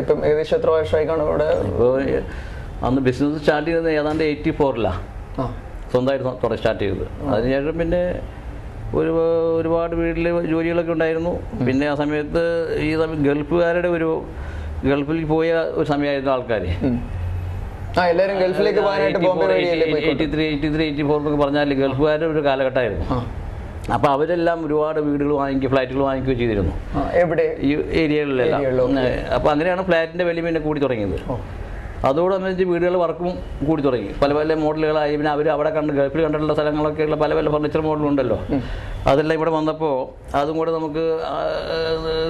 ഇപ്പം ഏകദേശം എത്ര വർഷമായി കാണും ഇവിടെ? അന്ന് ബിസിനസ് സ്റ്റാർട്ട് ചെയ്തത് ഏതാണ്ട് 84 സ്വന്തമായിട്ട് സ്റ്റാർട്ട് ചെയ്തത്. അതിനുശേഷം പിന്നെ ഒരുപാട് വീട്ടിൽ ജോലികളൊക്കെ ഉണ്ടായിരുന്നു. പിന്നെ ആ സമയത്ത് ഈ ഗൾഫുകാരുടെ ഗൾഫിൽ പോയ ഒരു സമയമായിരുന്നു ആൾക്കാർ. എല്ലാവരും ഗൾഫിലേക്ക് പോകാനായിട്ട് 83, 84 എന്നൊക്കെ പറഞ്ഞാൽ ഗൾഫുകാരുടെ ഒരു കാലഘട്ടമായിരുന്നു. അപ്പോൾ അവരെല്ലാം ഒരുപാട് വീടുകൾ വാങ്ങിക്കുക, ഫ്ലാറ്റുകൾ വാങ്ങിക്കുകയോ ചെയ്തിരുന്നു എവിടെ, ഈ ഏരിയകളിലെല്ലാം. അപ്പോൾ അങ്ങനെയാണ് ഫ്ലാറ്റിൻ്റെ വില പിന്നെ കൂടി തുടങ്ങിയത്. അതോടനുബന്ധിച്ച് വീടുകൾ വർക്കും കൂടി തുടങ്ങി, പല പല മോഡലുകളായി. പിന്നെ അവർ അവിടെ ഗൾഫിൽ കണ്ടിട്ടുള്ള സ്ഥലങ്ങളൊക്കെയുള്ള പല പല ഫർണിച്ചർ മോഡലുണ്ടല്ലോ, അതെല്ലാം ഇവിടെ വന്നപ്പോൾ അതും കൂടെ നമുക്ക്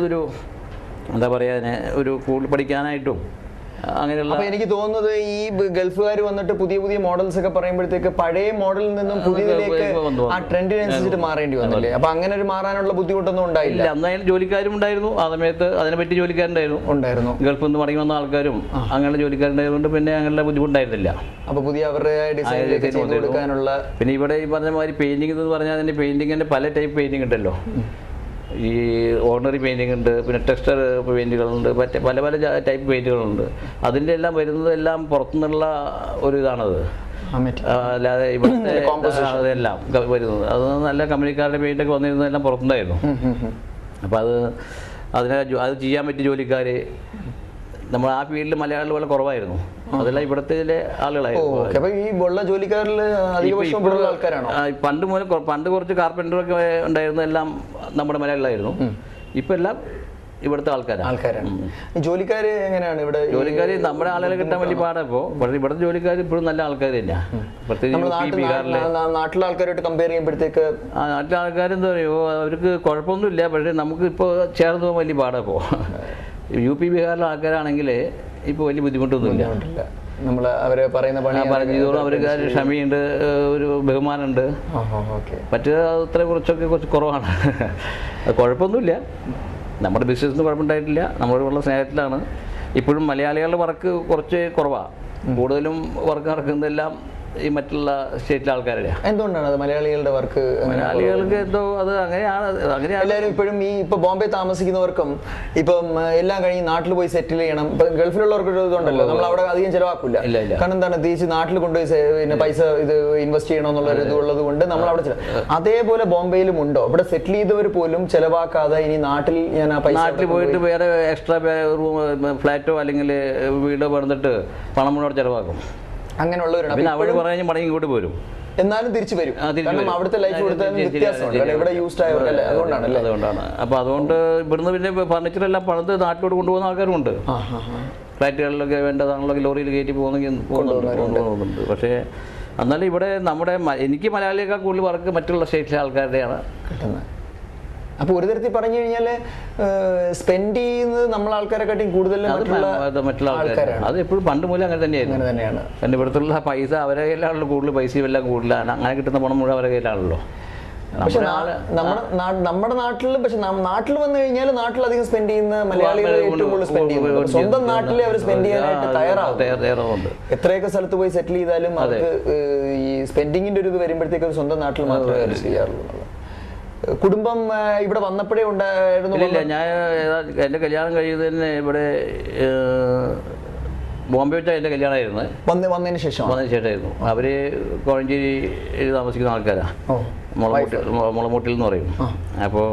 ഒരു എന്താ പറയുക, ഒരു കൂടുതൽ പഠിക്കാനായിട്ടും അങ്ങനെയുള്ള. അപ്പോൾ എനിക്ക് തോന്നുന്നത് ഈ ഗൾഫുകാർ വന്നിട്ട് പുതിയ പുതിയ മോഡൽസ് ഒക്കെ പറയുമ്പോഴത്തേക്ക് പഴയ മോഡലിൽ നിന്നും പുതിയതിലേക്ക് ആ ട്രെൻഡിനനുസരിച്ചിട്ട് മാറേണ്ടി വന്നില്ലേ? അപ്പോൾ അങ്ങനെ ഒരു മാറാനുള്ള ബുദ്ധിമുട്ടൊന്നും ഉണ്ടായില്ല? അന്നായാലും ജോലിക്കാരും ഉണ്ടായിരുന്നു, ആ സമയത്ത് അതിനെപ്പറ്റി ജോലിക്കാരുണ്ടായിരുന്നു. ഗൾഫിൽ നിന്ന് മടങ്ങി വന്ന ആൾക്കാരും അങ്ങനെയുള്ള ജോലിക്കാരുണ്ടായതുകൊണ്ട് പിന്നെ അങ്ങനെയുള്ള ബുദ്ധിമുട്ടായിരുന്നില്ല. അപ്പോൾ പുതിയ അവരുടെ ഡിസൈനിലേക്ക് ചെയ്ത് കൊടുക്കാനുള്ള. പിന്നെ ഇവിടെ ഈ പറഞ്ഞ മാതിരി പെയിന്റിംഗ് എന്ന് പറഞ്ഞാൽ തന്നെ പെയിന്റിങ്ങിന്റെ പല ടൈപ്പ് പെയിന്റിംഗ് ഉണ്ടല്ലോ. ഈ ഓർഡിനറി പെയിൻറ്റിംഗ് ഉണ്ട്, പിന്നെ ടെക്സ്റ്റർ പെയിൻറ്റുകളുണ്ട്, മറ്റേ പല പല ടൈപ്പ് പെയിൻറ്റുകളുണ്ട്. അതിൻ്റെ എല്ലാം വരുന്നതെല്ലാം പുറത്തുനിന്നുള്ള ഒരു ഇതാണത്, അല്ലാതെ ഇവിടുത്തെ അതെല്ലാം വരുന്നത്. അത് നല്ല കമ്പനിക്കാരുടെ പെയിൻ്റൊക്കെ വന്നിരുന്നതെല്ലാം പുറത്തുനിന്നായിരുന്നു. അപ്പോൾ അത് ചെയ്യാൻ പറ്റിയ ജോലിക്കാർ നമ്മൾ ആ ഫീൽഡിൽ മലയാളികൾ വളരെ കുറവായിരുന്നു. അതെല്ലാം ഇവിടുത്തെ ആളുകളായിരുന്നു. ഈ ഉള്ള ജോലിക്കാരിൽ ആൾക്കാരാണോ? പണ്ട് കുറച്ച് കാർപ്പൻറ്ററൊക്കെ ഉണ്ടായിരുന്നു, എല്ലാം നമ്മുടെ മലയാളികളായിരുന്നു. ഇപ്പം എല്ലാം ഇവിടുത്തെ ആൾക്കാരാണ്. ജോലിക്കാര് എങ്ങനെയാണ് ഇവിടെ? ജോലിക്കാർ നമ്മുടെ ആളുകളെ കിട്ടാൻ വലിയ പാടാണ് ഇപ്പോൾ. പക്ഷേ ഇവിടുത്തെ ജോലിക്കാർ ഇപ്പോഴും നല്ല ആൾക്കാർ തന്നെയാണ്. പ്രത്യേകിച്ച് നാട്ടിലെ ആൾക്കാരായിട്ട് കമ്പയർ ചെയ്യുമ്പോഴത്തേക്ക് നാട്ടിലെ ആൾക്കാരെന്താ പറയുമോ, അവർക്ക് കുഴപ്പമൊന്നുമില്ല. പക്ഷേ നമുക്ക് ഇപ്പോൾ ചേർന്ന് പോകാൻ വലിയ പാടാണ് ഇപ്പോൾ. UP ബീഹാറിലെ ആൾക്കാരാണെങ്കിൽ ഇപ്പോൾ വലിയ ബുദ്ധിമുട്ടൊന്നുമില്ല. നമ്മൾ അവരെ പറയുന്ന പറഞ്ഞതോളം അവർക്ക് ക്ഷമയുണ്ട്, ഒരു ബഹുമാനമുണ്ട്. മറ്റേ അത്ര കുറച്ച് കുറവാണ്. അത് കുഴപ്പമൊന്നുമില്ല. നമ്മുടെ ബിസിനസ്സിന് കുഴപ്പമുണ്ടായിട്ടില്ല. നമ്മളോടുള്ള സ്നേഹത്തിലാണ്. ഇപ്പോഴും മലയാളികളുടെ വർക്ക് കുറച്ച് കുറവാണ്. കൂടുതലും വർക്ക് നടക്കുന്നതെല്ലാം ഈ മറ്റുള്ള സ്റ്റേറ്റിലെ ആൾക്കാരുടെ. എന്തുകൊണ്ടാണ് അത് മലയാളികളുടെ വർക്ക്? മലയാളികൾക്ക് എന്തോ അത് അങ്ങനെയാണ്. എല്ലാവരും ഇപ്പോഴും ഇപ്പോൾ ബോംബെ താമസിക്കുന്നവർക്കും ഇപ്പം എല്ലാം കഴിഞ്ഞ് നാട്ടിൽ പോയി സെറ്റിൽ ചെയ്യണം. ഇപ്പം ഗൾഫിലുള്ളവർക്ക് ഒരു ഇതുണ്ടല്ലോ, നമ്മൾ അവിടെ അധികം ചിലവാക്കില്ല. കാരണം എന്താണ്, തിരിച്ച് നാട്ടിൽ കൊണ്ടുപോയി പിന്നെ പൈസ ഇത് ഇൻവെസ്റ്റ് ചെയ്യണം എന്നുള്ള ഒരു ഇതുള്ളത് കൊണ്ട് നമ്മൾ അവിടെ അതേപോലെ ബോംബെയിലും ഉണ്ടോ? ഇവിടെ സെറ്റിൽ ചെയ്തവർ പോലും ചിലവാക്കാതെ ഇനി നാട്ടിൽ ഞാൻ ആ പൈസ നാട്ടിൽ പോയിട്ട് വേറെ എക്സ്ട്രാ ഫ്ലാറ്റോ അല്ലെങ്കിൽ വീടോ പണിതിട്ട് പണം മുന്നോട്ട് ചിലവാക്കും. അങ്ങനെയുള്ളവരാണ്. പിന്നെ അവർ പറഞ്ഞ് മടങ്ങി ഇങ്ങോട്ട് പോരും, എന്നാലും തിരിച്ചു വരും. കാരണം അവിടുത്തെ ലൈഫ് വ്യത്യാസമുണ്ട്, ഇവിടെ യൂസ്ഡ് ആയവരല്ലേ, അതുകൊണ്ടാണ്. അപ്പോൾ അതുകൊണ്ട് ഇവിടുന്ന് പിന്നെ ഫർണിച്ചറെല്ലാം പണിത് നാട്ടിലോട്ട് കൊണ്ടുപോകുന്ന ആൾക്കാരുമുണ്ട്. ഫ്ലാറ്റുകളിലൊക്കെ വേണ്ടതാണല്ലോ ലോറിയിൽ കയറ്റി പോകുന്നുണ്ട്. പക്ഷേ എന്നാലും ഇവിടെ എനിക്ക് മലയാളിയേക്കാൾ കൂടുതൽ വർക്ക് മറ്റുള്ള സ്റ്റേറ്റിലെ ആൾക്കാരുടെയാണ് കിട്ടുന്നത്. അപ്പോൾ ഒരു തരത്തിൽ പറഞ്ഞു കഴിഞ്ഞാൽ സ്പെൻഡ് ചെയ്യുന്നത് നമ്മളെ ആൾക്കാരെക്കാട്ടിയും കൂടുതൽ മറ്റുള്ള ആൾക്കാരാണ്. അത് എപ്പോഴും പണ്ട് മൂലം അങ്ങനെ തന്നെയാണ്. കാരണം ഇവിടുത്തെ പൈസ അവരെ കയ്യിലാണല്ലോ കൂടുതൽ, പൈസയും എല്ലാം കൂടുതലാണ്. അങ്ങനെ കിട്ടുന്ന പണം മുഴുവൻ അവരെ കയ്യിലാണല്ലോ. പക്ഷെ നമ്മുടെ നാട്ടിലും, പക്ഷെ നാട്ടിൽ വന്നു കഴിഞ്ഞാൽ നാട്ടിലധികം സ്പെൻഡ് ചെയ്യുന്ന മലയാളികൾ ഏറ്റവും കൂടുതൽ സ്പെൻഡ് ചെയ്യുന്നത് സ്വന്തം നാട്ടിലെ അവർ സ്പെൻഡ് ചെയ്യാനായിട്ട് തയ്യാറാവുന്നുണ്ട്. എത്രയൊക്കെ സ്ഥലത്ത് പോയി സെറ്റിൽ ചെയ്താലും അവർക്ക് ഈ സ്പെൻഡിങ്ങിന്റെ ഒരു ഇത് വരുമ്പോഴത്തേക്കും സ്വന്തം നാട്ടിൽ മാത്രമേ അവർ ചെയ്യാറുള്ളൂ. കുടുംബം ഇവിടെ വന്നപ്പോഴേ ഉണ്ടായിരുന്നു? ഇല്ല, ഞാൻ എൻ്റെ കല്യാണം കഴിയുന്നത് തന്നെ ഇവിടെ ബോംബെ വെച്ചാൽ എൻ്റെ കല്യാണമായിരുന്നു. വന്നതിന് ശേഷമായിരുന്നു. അവർ കോഴഞ്ചേരി താമസിക്കുന്ന ആൾക്കാരാണ്, മുളമൂട്ടിൽ എന്ന് പറയും. അപ്പോൾ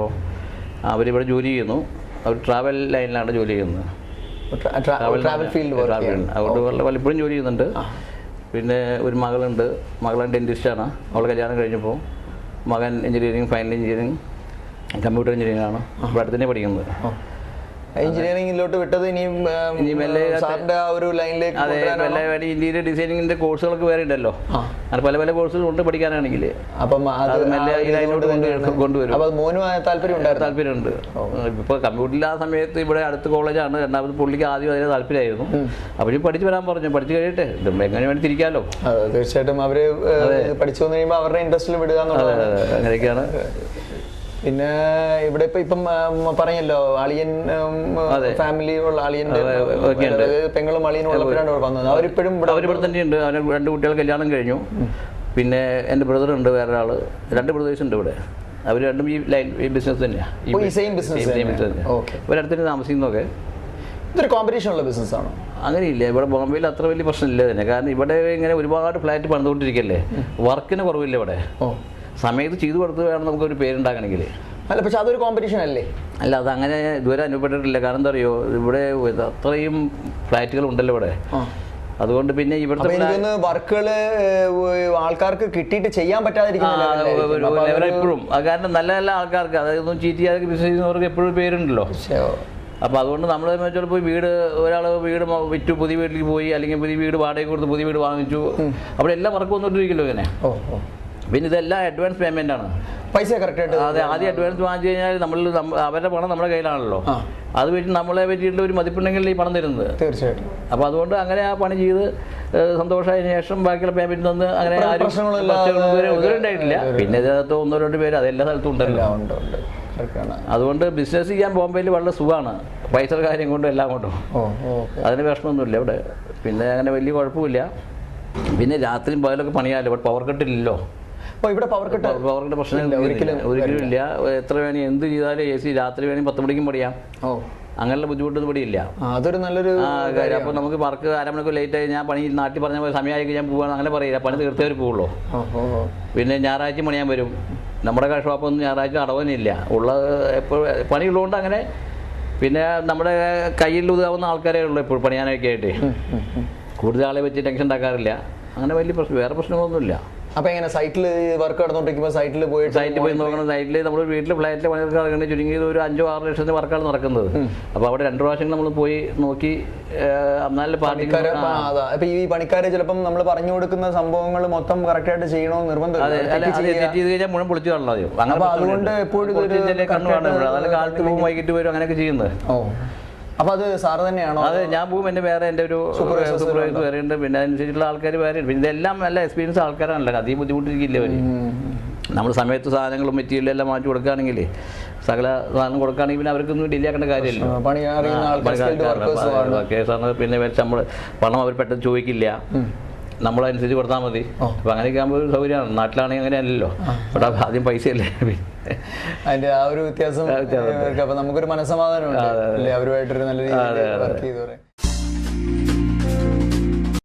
അവരിവിടെ ജോലി ചെയ്യുന്നു. അവർ ട്രാവൽ ലൈനിലാണ് ജോലി ചെയ്യുന്നത്. ട്രാവൽ ഫീൽഡ് അതുകൊണ്ട് പലപ്പോഴും ജോലി ചെയ്യുന്നുണ്ട്. പിന്നെ ഒരു മകളുണ്ട്, ഡെന്റിസ്റ്റാണ്. അവൾ കല്യാണം കഴിഞ്ഞപ്പോൾ മകൻ engineering, final engineering, computer engineering ആണ്. ഇവിടെ അടുത്ത് തന്നെ പഠിക്കുന്നത്. എഞ്ചിനീയറിംഗിലോട്ട് വിട്ടത് ഇനിയും ഒരു ലൈനിലേക്ക്. അതെ, ഇന്റീരിയർ ഡിസൈനിങ്ങിന്റെ കോഴ്സുകളൊക്കെ വേറെ ഉണ്ടല്ലോ. അത് പല പല കോഴ്സുകൾ ഉണ്ട് പഠിക്കാനാണെങ്കിൽ. അപ്പം കൊണ്ടുവരും. മോനും താല്പര്യമുണ്ട്. ഇപ്പൊ കമ്പ്യൂട്ടറിൽ ആ സമയത്ത് ഇവിടെ അടുത്ത കോളേജാണ്. രണ്ടാമത് പുള്ളിക്ക് ആദ്യം അതിന് താല്പര്യമായിരുന്നു. അപ്പോഴും പഠിച്ചു വരാൻ പറഞ്ഞു. പഠിച്ചു കഴിയട്ടെ, എങ്ങനെ വേണ്ടി തിരിക്കാമല്ലോ. തീർച്ചയായിട്ടും അവര് പഠിച്ചു വന്നു കഴിയുമ്പോൾ അവരുടെ ഇൻട്രസ്റ്റിൽ വിടുക എന്നുള്ളത് അങ്ങനെയൊക്കെയാണ്. പിന്നെ ഇവിടെ ഇപ്പം പറഞ്ഞല്ലോ, അളിയൻ ഫാമിലി ഉള്ള അളിയന്റെ പെങ്ങളും അളിയനും ഉള്ളപ്പോഴാണ് വന്നത്. അവരിപ്പോഴും അവരിവിടെ തന്നെയുണ്ട്. അവന് 2 കുട്ടികൾ കല്യാണം കഴിഞ്ഞു. പിന്നെ എൻ്റെ ബ്രദറുണ്ട്, വേറെ ഒരാള്, 2 ബ്രദേഴ്സ് ഉണ്ട് ഇവിടെ. അവർ രണ്ടും ഈ ബിസിനസ് തന്നെയാണ്. ഇവരടുത്ത് തന്നെ താമസിക്കുന്നതൊക്കെ. ഇതൊരു കോമ്പറ്റീഷൻ ഉള്ള ബിസിനസ് ആണോ? അങ്ങനെയില്ല, ഇവിടെ ബോംബെയിൽ അത്ര വലിയ പ്രശ്നമില്ല തന്നെ. കാരണം ഇവിടെ ഇങ്ങനെ ഒരുപാട് ഫ്ലാറ്റ് പണിതുകൊണ്ടിരിക്കല്ലേ, വർക്കിന് കുറവില്ല ഇവിടെ. സമയത്ത് ചെയ്തു കൊടുത്ത് വേണം നമുക്കൊരു പേരുണ്ടാക്കണമെങ്കിൽ. അല്ല, പക്ഷെ അതൊരു കോമ്പറ്റീഷൻ അല്ലേ? അല്ല, അതങ്ങനെ ഇതുവരെ അനുഭവപ്പെട്ടിട്ടില്ല. കാരണം എന്താ പറയുക, ഇവിടെ അത്രയും ഫ്ലാറ്റുകൾ ഉണ്ടല്ലോ ഇവിടെ. അതുകൊണ്ട് പിന്നെ ഇവിടുത്തെ വർക്കുകൾ ആൾക്കാർക്ക് കിട്ടിയിട്ട് ചെയ്യാൻ പറ്റാതിരിക്കുന്ന എപ്പോഴും, കാരണം നല്ല നല്ല ആൾക്കാർക്ക്, അതായത് ചീറ്റ് ചെയ്യാതെ ബിസിനസ് ചെയ്യുന്നവർക്ക് എപ്പോഴും പേരുണ്ടല്ലോ. അപ്പോൾ അതുകൊണ്ട് നമ്മൾ ചിലപ്പോൾ ഒരാൾ വീട് വിറ്റു പുതിയ വീട്ടിലേക്ക് പോയി, അല്ലെങ്കിൽ പുതിയ വീട് വാടകയ്ക്ക് കൊടുത്ത് പുതിയ വീട് വാങ്ങിച്ചു, അവിടെ എല്ലാം വർക്ക് വന്നുകൊണ്ടിരിക്കല്ലോ ഇങ്ങനെ. പിന്നെ ഇതെല്ലാം അഡ്വാൻസ് പേയ്മെന്റ് ആണ്, പൈസ കറക്റ്റ് ആയിട്ട്. അതെ, ആദ്യം അഡ്വാൻസ് വാങ്ങിച്ചു കഴിഞ്ഞാൽ അവരുടെ പണം നമ്മുടെ കയ്യിലാണല്ലോ. അത് വെച്ച് നമ്മളെ പറ്റിയിട്ട് ഒരു മതിപ്പുണ്ടെങ്കിൽ ഈ പണം തരുന്നത്. തീർച്ചയായിട്ടും. അപ്പോൾ അതുകൊണ്ട് അങ്ങനെ ആ പണി ചെയ്ത് സന്തോഷമായതിനു ശേഷം ബാക്കിയുള്ള പേയ്മെന്റ് തന്ന് അങ്ങനെ ഉണ്ടായിട്ടില്ല. പിന്നെ ഇതിനകത്ത് 1-2 പേര് അതെല്ലാ സ്ഥലത്തും ഉണ്ടല്ലോ. അതുകൊണ്ട് ബിസിനസ് ചെയ്യാൻ ബോംബെയിൽ വളരെ സുഖമാണ്, പൈസ കാര്യം കൊണ്ടും എല്ലാം കൊണ്ടും. അതിന് വിഷമമൊന്നുമില്ല ഇവിടെ. പിന്നെ അങ്ങനെ വലിയ കുഴപ്പമില്ല. പിന്നെ രാത്രിയും പകലൊക്കെ പണിയാലോ, ഇവിടെ പവർ കട്ടില്ലല്ലോ. ഇവിടെ പവർ കട്ട് പ്രശ്നം ഒരിക്കലും ഇല്ല. എത്ര വേണേ എന്ത് ചെയ്താലും AC രാത്രി വേണമെങ്കിൽ 10 മണിക്കും പണിയാം. അങ്ങനെയുള്ള ബുദ്ധിമുട്ടൊന്നും ഇവിടെ ഇല്ല. അതൊരു നല്ലൊരു കാര്യം. അപ്പോൾ നമുക്ക് വർക്ക് അരമണിക്കൂർ ലേറ്റ് ആയി, ഞാൻ പണി നാട്ടിൽ പറഞ്ഞ പോലെ സമയമായിരിക്കും ഞാൻ പോവാൻ അങ്ങനെ പറയില്ല, പണി തീർത്തവർ പോവുള്ളൂ. പിന്നെ ഞായറാഴ്ച പണിയാൻ വരും. നമ്മുടെ ഷോപ്പൊന്നും ഞായറാഴ്ച അടവനില്ല, ഉള്ള എപ്പോഴും പണിയുള്ളതുകൊണ്ട് അങ്ങനെ. പിന്നെ നമ്മുടെ കയ്യിൽ ഉതാവുന്ന ആൾക്കാരേ ഉള്ളൂ എപ്പോഴും പണിയാനൊക്കെ ആയിട്ട്. കൂടുതൽ ആളെ വെച്ച് ടെൻഷൻ ഉണ്ടാക്കാറില്ല. അങ്ങനെ വലിയ പ്രശ്നം, വേറെ പ്രശ്നങ്ങളൊന്നുമില്ല. അപ്പൊ എങ്ങനെ സൈറ്റിൽ വർക്ക് നടന്നുകൊണ്ടിരിക്കുമ്പോൾ സൈറ്റിൽ പോയി നോക്കണം. സൈറ്റിൽ നമ്മൾ വീട്ടിൽ ഫ്ലാറ്റിലെ പണിയൊക്കെ നടക്കുന്നത് ചുരുങ്ങിയത് ഒരു 5-6 ലക്ഷത്തിന്റെ വർക്കാണ് നടക്കുന്നത്. അപ്പോൾ അവിടെ 2 പ്രാവശ്യം നമ്മൾ പോയി നോക്കി. നല്ല അപ്പൊ ഈ പണിക്കാരെ ചിലപ്പം നമ്മൾ പറഞ്ഞു കൊടുക്കുന്ന സംഭവങ്ങൾ മൊത്തം കറക്റ്റ് ആയിട്ട് ചെയ്യണമെന്ന് നിർബന്ധം. തെറ്റ് ചെയ്ത് കഴിഞ്ഞാൽ മുഴുവൻ പൊളിച്ചു കാണണം ആദ്യം. അങ്ങനെ അതുകൊണ്ട് എപ്പോഴും കണ്ണുമാണ്. അതല്ല, കാലത്ത് പോകും വൈകിട്ട് വരും, അങ്ങനെയൊക്കെ ചെയ്യുന്നത്. അപ്പൊ അത് സാറ് തന്നെയാണോ? അതെ, ഞാൻ പോകും. എൻ്റെ വേറെ എൻ്റെ ഒരു സൂപ്പർവൈസർ വേറെ ഉണ്ട്. പിന്നെ അതിനനുസരിച്ചുള്ള ആൾക്കാർ വേറെ ഉണ്ട്. പിന്നെ ഇതെല്ലാം നല്ല എക്സ്പീരിയൻസ് ആൾക്കാരാണല്ലോ, അധികം ബുദ്ധിമുട്ടിരിക്കില്ല അവർ. നമ്മൾ സമയത്ത് സാധനങ്ങളും മെറ്റീരിയലും എല്ലാം മാറ്റി കൊടുക്കുകയാണെങ്കിൽ, സകല സാധനം കൊടുക്കുകയാണെങ്കിൽ പിന്നെ അവർക്കൊന്നും ഡിലേ ആക്കേണ്ട കാര്യമില്ല. കേസാണ്. പിന്നെ നമ്മൾ പണം അവർ പെട്ടെന്ന് ചോദിക്കില്ല, നമ്മളനുസരിച്ച് കൊടുത്താൽ മതി. അപ്പൊ അങ്ങനെയൊക്കെ ആകുമ്പോൾ ഒരു സൗകര്യമാണ്. നാട്ടിലാണെങ്കിൽ അങ്ങനെയല്ലല്ലോ, ഇവിടെ ആദ്യം പൈസയല്ലേ. അതിന്റെ ആ ഒരു വ്യത്യാസം. അപ്പൊ നമുക്കൊരു മനസ്സമാധാനം ഉണ്ട് അവരുമായിട്ടൊരു നല്ല രീതിയിൽ വർക്ക് ചെയ്തു.